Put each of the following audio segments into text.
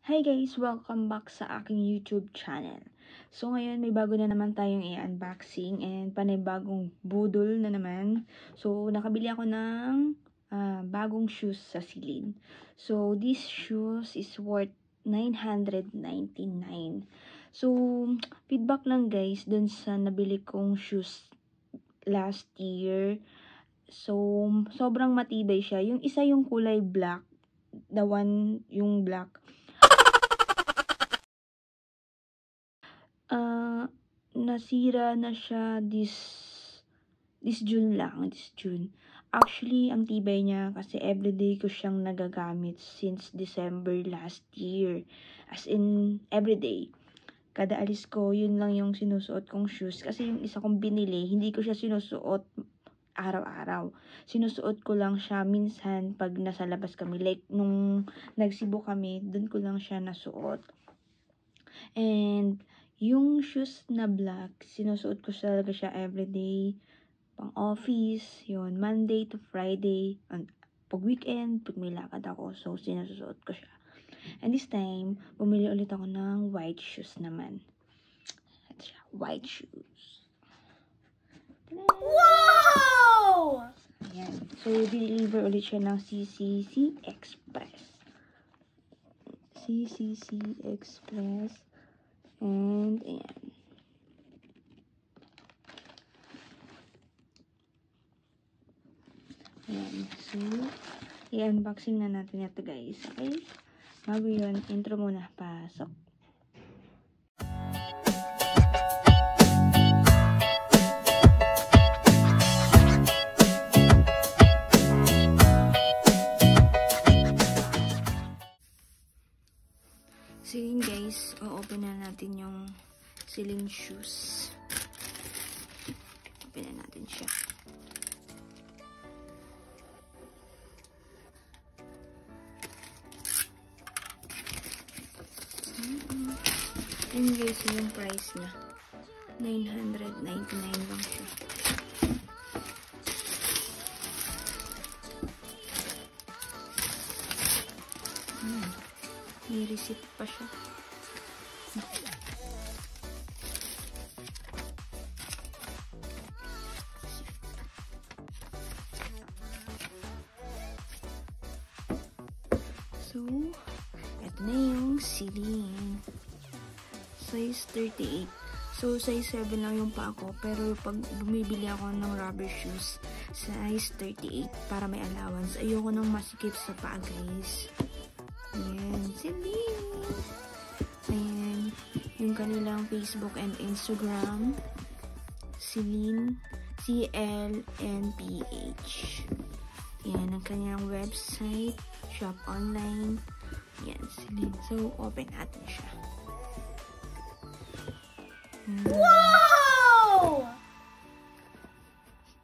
Hi guys! Welcome back sa aking YouTube channel. So ngayon may bago na naman tayong i-unboxing and panibagong budol na naman. So nakabili ako ng bagong shoes sa Celine. So this shoes is worth 999. So feedback lang guys dun sa nabili kong shoes last year. So sobrang matibay siya. Yung isa yung kulay black, the one yung black. Nasira na siya this June lang, this June. Actually, ang tibay niya kasi everyday ko siyang nagagamit since December last year. As in, everyday. Kada alis ko, yun lang yung sinusuot kong shoes. Kasi yung isa kong binili, hindi ko siya sinusuot araw-araw. Sinusuot ko lang siya minsan pag nasa labas kami. Like, nung nagsibo kami, dun ko lang siya nasuot. And, yung shoes na black, sinusuot ko talaga siya everyday, pang office, yun, Monday to Friday, pag weekend, pag may lakad ako, so sinusuot ko siya. And this time, bumili ulit ako ng white shoes naman. Ito siya, white shoes. Wow! Ayan. So, deliver ulit siya ng CCC Express. CCC Express. And, ayan. Ayan. So, i-unboxing na natin ito guys. Okay? Bago yun, intro muna. Pasok. So yun guys, o-open na natin yung Celine shoes. Open na natin siya. Yun guys, yung price niya. 999 lang siya. May receipt pa siya. So, eto na yung Celine. Size 38. So, size 7 lang yung pa ako. Pero pag bumibili ako ng rubber shoes, size 38 para may allowance. Ayoko nang masikip sa paa guys. Ayan, Celine. Ayan, yung kanilang Facebook and Instagram. Celine, CLNPH. Ayan, ang kanilang website, shop online. Ayan, Celine. So, open natin siya. Wow!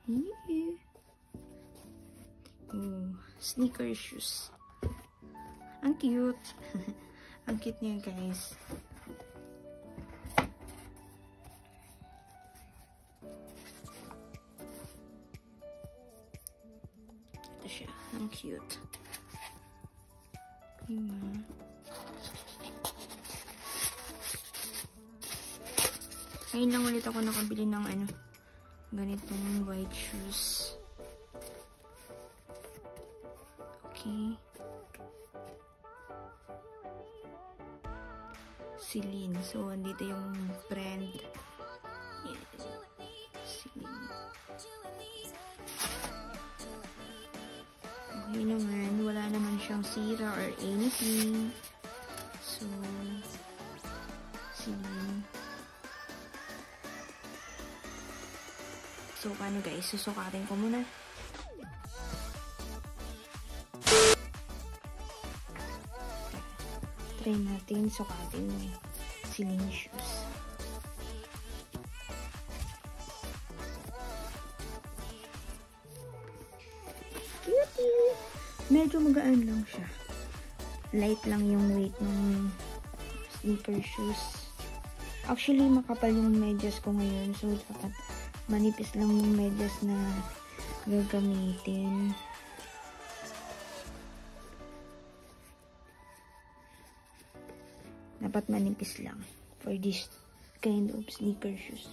Yeah. Sneaker shoes. Ang cute. Ang cute niya guys. Ito siya. Ang cute. Diba? Ngayon lang ulit ako nakabili ng ganitong white shoes. Okay. Celine. So, andito yung brand. Yes. Celine. Okay naman. Wala naman siyang sira or anything. So, Celine. So, paano guys? Susukatin ko muna. Try natin sukatin yung Celine shoes. Cutie! Medyo magaan lang siya. Light lang yung weight ng sneaker shoes. Actually, makapal yung medyas ko ngayon. So, dapat manipis lang yung medyas na gagamitin. Dapat manipis lang for this kind of sneaker shoes.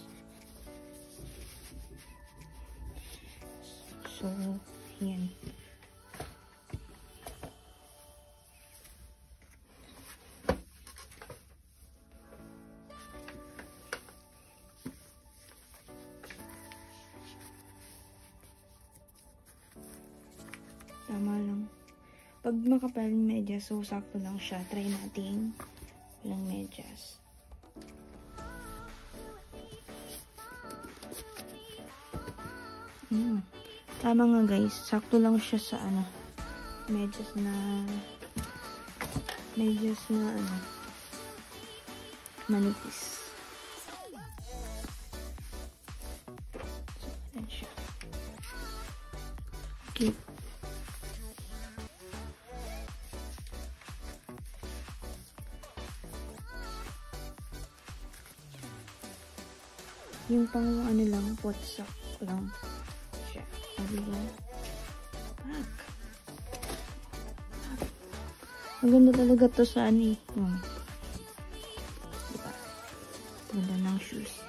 So, yan. Tama lang. Pag makapal yung medyas, so sakto lang siya. Try natin walang medyas. Tama nga guys, sakto lang siya sa medyas na manipis. So, ayan siya. Okay. Yung pang lang, potsak lang siya. Sabi ko, maganda talaga to sa diba? Ganda ng shoes.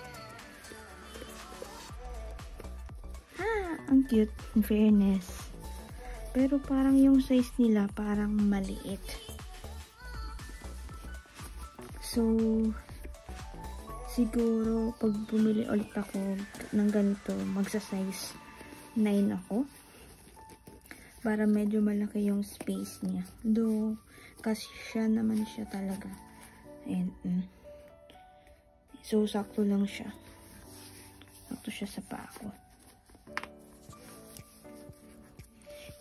Ang cute, in fairness. Pero parang yung size nila, parang maliit. So, siguro, pag bumili ulit ako ng ganito, magsa-size 9 ako. Para medyo malaki yung space niya. Though, kasi siya naman siya talaga. And, so, sakto lang siya. Sakto siya sa paa ko.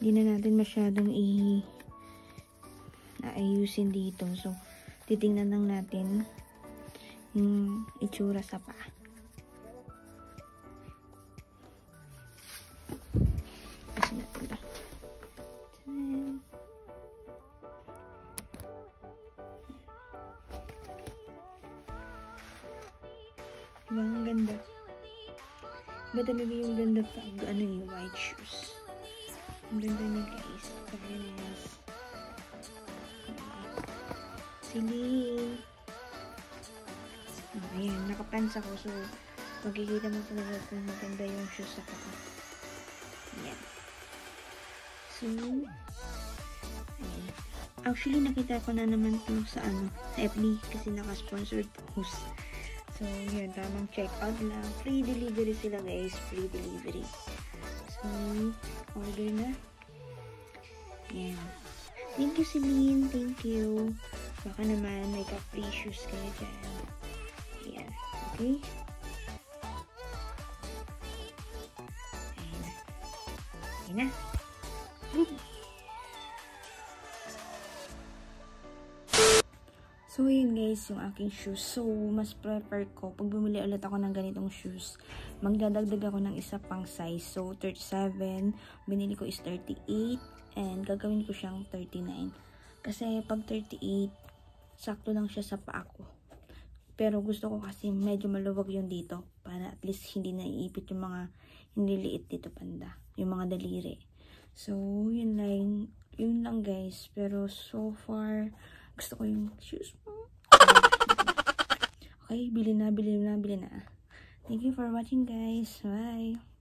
Hindi na natin masyadong aayusin dito. So, titingnan lang natin yung itsura sa paa. Kasi natin ba? Diba ang ganda? Diba talaga yung ganda pag yung white shoes? Ang ganda niya guys. Fairness. Celine. Ayan, nakapants ako. So, magkikita mo talaga kung maganda yung shoes sa paa. Ayan. So, ayan. Actually, nakita ko na naman ito sa FB kasi naka-sponsored post. So, yun. Tamang check out lang. Free delivery sila guys. Free delivery. So, order na. Ayan. Thank you, Celine. Thank you. Baka naman may ka-free shoes kayo dyan. Ayan. Okay? Ayan na. Ayan na. So, yun guys, yung aking shoes. So, mas prefer ko, pag bumili ulit ako ng ganitong shoes, magdadagdag ako ng isa pang size. So, 37, binili ko is 38, and gagawin ko siyang 39. Kasi, pag 38, sakto lang siya sa paa ko. Pero, gusto ko kasi medyo maluwag yung dito, para at least hindi naiipit yung mga hiniliit dito banda, yung mga daliri. So, yun lang guys. Pero, so far, gusto ko yung shoes. Okay, bili na. Thank you for watching guys. Bye.